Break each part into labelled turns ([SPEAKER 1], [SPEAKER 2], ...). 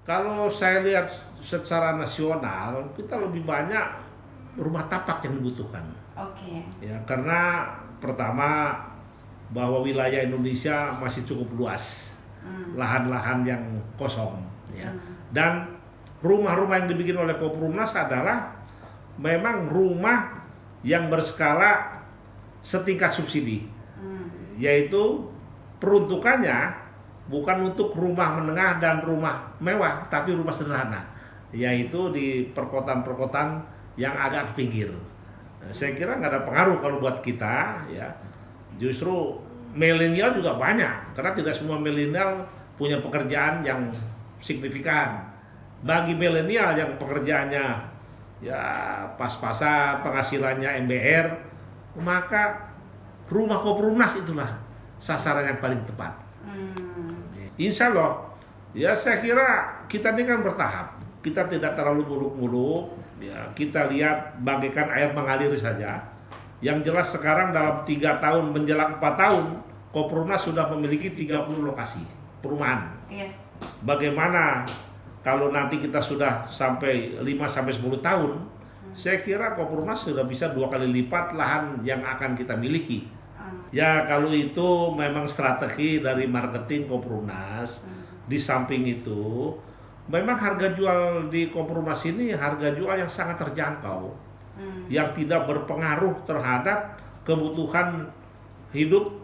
[SPEAKER 1] Kalau saya lihat secara nasional, kita lebih banyak rumah tapak yang dibutuhkan.
[SPEAKER 2] Oke.
[SPEAKER 1] Ya, karena pertama bahwa wilayah Indonesia masih cukup luas, lahan-lahan yang kosong, ya. Dan rumah-rumah yang dibikin oleh Koperumnas adalah memang rumah yang berskala setingkat subsidi, yaitu peruntukannya bukan untuk rumah menengah dan rumah mewah, tapi rumah sederhana, yaitu di perkotaan-perkotaan yang agak pinggir. Saya kira nggak ada pengaruh kalau buat kita, ya. Justru milenial juga banyak, karena tidak semua milenial punya pekerjaan yang signifikan. Bagi milenial yang pekerjaannya ya pas-pasan, penghasilannya MBR, maka rumah Koperumnas itulah sasaran yang paling tepat. Insya Allah, ya saya kira kita ini kan bertahap. Kita tidak terlalu muluk-muluk, ya, kita lihat bagaikan air mengalir saja. Yang jelas sekarang dalam 3 tahun menjelang 4 tahun, Koperumnas sudah memiliki 30 lokasi perumahan.
[SPEAKER 2] Yes.
[SPEAKER 1] Bagaimana kalau nanti kita sudah sampai 5-10 tahun, saya kira Koperumnas sudah bisa 2 kali lipat lahan yang akan kita miliki. Ya kalau itu memang strategi dari marketing Koperumnas. Di samping itu, memang harga jual di Koperumnas ini harga jual yang sangat terjangkau, yang tidak berpengaruh terhadap kebutuhan hidup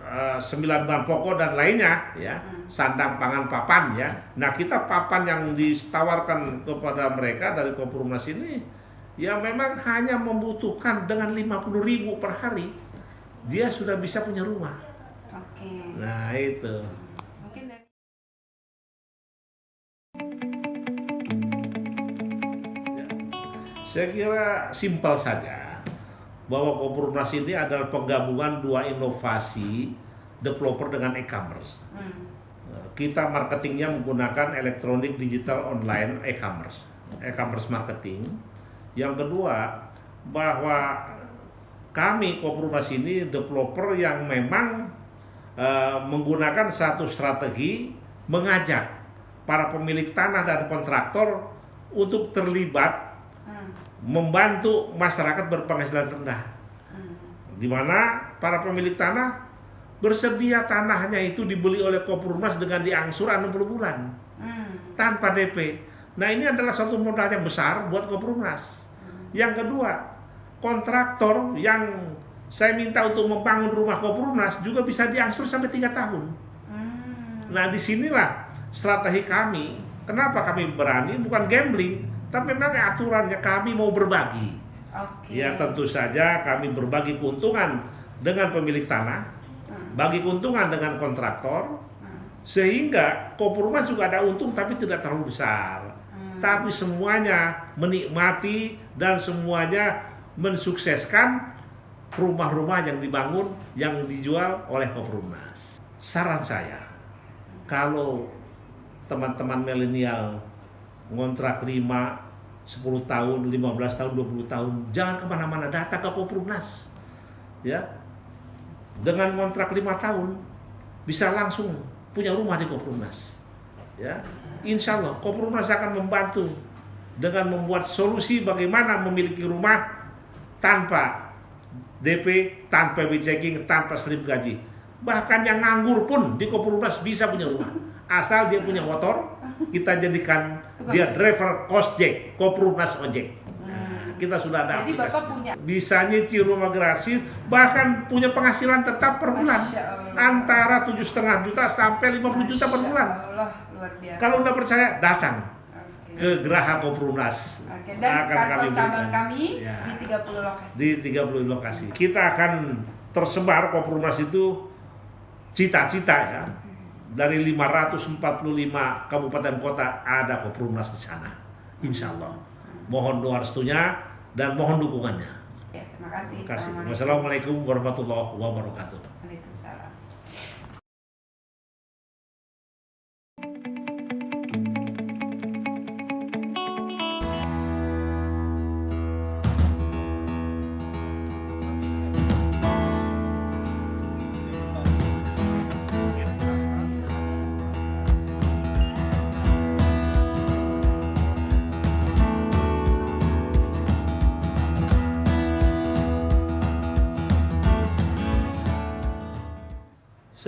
[SPEAKER 1] 9 bahan pokok dan lainnya, ya, sandang, pangan, papan, ya. Nah kita papan yang ditawarkan kepada mereka dari Koperumnas ini, ya memang hanya membutuhkan dengan 50.000 per hari, dia sudah bisa punya rumah.
[SPEAKER 2] Oke.
[SPEAKER 1] Nah itu.
[SPEAKER 2] Mungkin dari
[SPEAKER 1] Saya kira simpel saja bahwa Koperumnas ini adalah penggabungan 2 inovasi developer dengan e-commerce. Kita marketingnya menggunakan elektronik digital online e-commerce marketing. Yang kedua, bahwa kami Koperumnas ini developer yang memang menggunakan satu strategi mengajak para pemilik tanah dan kontraktor untuk terlibat membantu masyarakat berpenghasilan rendah, di mana para pemilik tanah bersedia tanahnya itu dibeli oleh Koperumnas dengan diangsur 60 bulan tanpa DP. Nah ini adalah suatu modal yang besar buat Koperumnas. Yang kedua, kontraktor yang saya minta untuk membangun rumah Koperumnas juga bisa diangsur sampai 3 tahun. Nah disinilah strategi kami. Kenapa kami berani? Bukan gambling, tapi memang aturannya kami mau berbagi. Ya tentu saja kami berbagi keuntungan dengan pemilik tanah, bagi keuntungan dengan kontraktor, sehingga Koperumnas juga ada untung tapi tidak terlalu besar. Tapi semuanya menikmati dan semuanya mensukseskan rumah-rumah yang dibangun, yang dijual oleh Koperumnas. Saran saya, kalau teman-teman milenial ngontrak 5, 10 tahun, 15 tahun, 20 tahun, jangan kemana-mana, datang ke Koperumnas. Ya, dengan kontrak 5 tahun bisa langsung punya rumah di Koperumnas. Ya, insya Allah Koperumnas akan membantu dengan membuat solusi bagaimana memiliki rumah tanpa DP, tanpa checking, tanpa slip gaji. Bahkan yang nganggur pun di Koperumnas bisa punya rumah, asal dia punya motor. Kita jadikan dia driver Kosjek, Koperumnas ojek. Nah, kita sudah ada
[SPEAKER 2] jadi
[SPEAKER 1] aplikasi.
[SPEAKER 2] Bapak punya
[SPEAKER 1] Bisa nyicil rumah gratis, bahkan punya penghasilan tetap per bulan antara 7,5 juta sampai 50 juta per bulan.
[SPEAKER 2] Allah, luar biasa.
[SPEAKER 1] Kalau Anda percaya, datang ke Geraha Koperumnas.
[SPEAKER 2] Dan
[SPEAKER 1] Akan kami
[SPEAKER 2] cabang
[SPEAKER 1] berikan.
[SPEAKER 2] kami
[SPEAKER 1] Ya,
[SPEAKER 2] di 30 lokasi.
[SPEAKER 1] di 30 lokasi. Kita akan tersebar Koperumnas itu cita-cita, ya. Dari 545 kabupaten kota ada Koperumnas di sana. Insya Allah. Mohon doa restunya dan mohon dukungannya.
[SPEAKER 2] Ya, terima kasih.
[SPEAKER 1] Terima kasih. Wassalamualaikum warahmatullahi wabarakatuh.
[SPEAKER 2] Waalaikumsalam.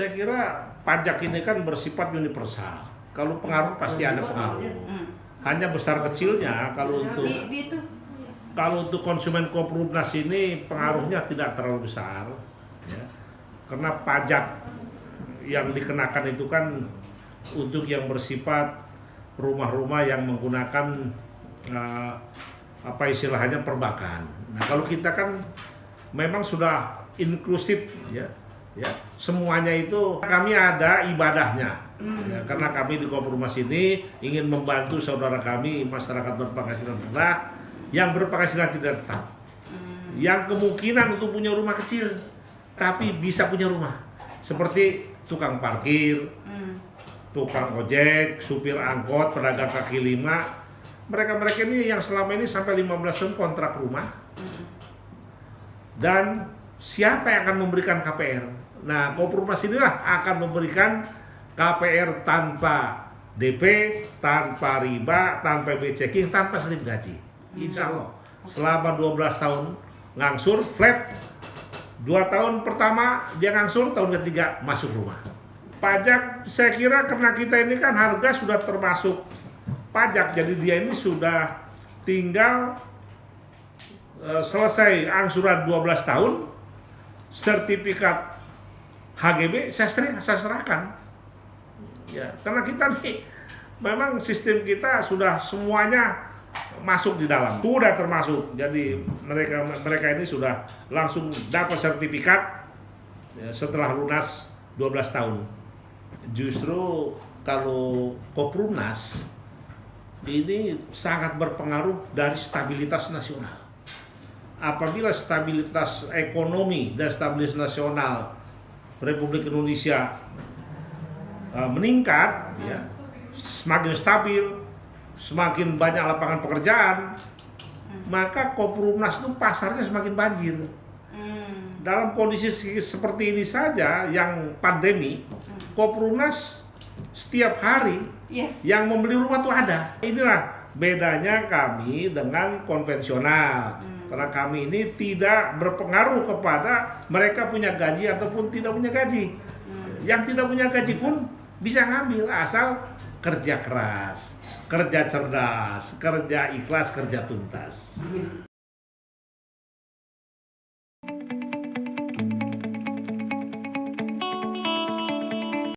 [SPEAKER 1] Saya kira pajak ini kan bersifat universal. Kalau pengaruh pasti ada pengaruh. Hanya besar kecilnya kalau untuk konsumen Koperumnas ini pengaruhnya tidak terlalu besar, ya. Karena pajak yang dikenakan itu kan untuk yang bersifat rumah-rumah yang menggunakan apa istilahnya perbankan. Nah kalau kita kan memang sudah inklusif, ya, semuanya itu kami ada ibadahnya, ya, karena kami di Koperumnas ini ingin membantu saudara kami masyarakat berpenghasilan rendah yang berpenghasilan tidak tetap, yang kemungkinan untuk punya rumah kecil tapi bisa punya rumah, seperti tukang parkir, tukang ojek, supir angkot, pedagang kaki lima. Mereka ini yang selama ini sampai 15 tahun kontrak rumah. Dan siapa yang akan memberikan KPR? Nah, Koperumnas inilah akan memberikan KPR tanpa DP, tanpa riba, tanpa B checking, tanpa slip gaji. Insya Allah selama 12 tahun ngangsur flat. 2 tahun pertama dia ngangsur, tahun ketiga masuk rumah. Pajak saya kira karena kita ini kan harga sudah termasuk pajak, jadi dia ini sudah tinggal selesai angsuran 12 tahun, sertifikat HGB saya serahkan. Ya, karena kita nih memang sistem kita sudah semuanya masuk di dalam, sudah termasuk. Jadi mereka ini sudah langsung dapat sertifikat ya, setelah lunas 12 tahun. Justru kalau Koperumnas ini sangat berpengaruh dari stabilitas nasional. Apabila stabilitas ekonomi dan stabilitas nasional Republik Indonesia meningkat, ya, semakin stabil, semakin banyak lapangan pekerjaan, maka Koperumnas itu pasarnya semakin banjir. Dalam kondisi seperti ini saja yang pandemi, Koperumnas setiap hari yang membeli rumah tuh ada. Inilah bedanya kami dengan konvensional. Karena kami ini tidak berpengaruh kepada mereka punya gaji ataupun tidak punya gaji. Yang tidak punya gaji pun bisa ngambil asal kerja keras, kerja cerdas, kerja ikhlas, kerja tuntas.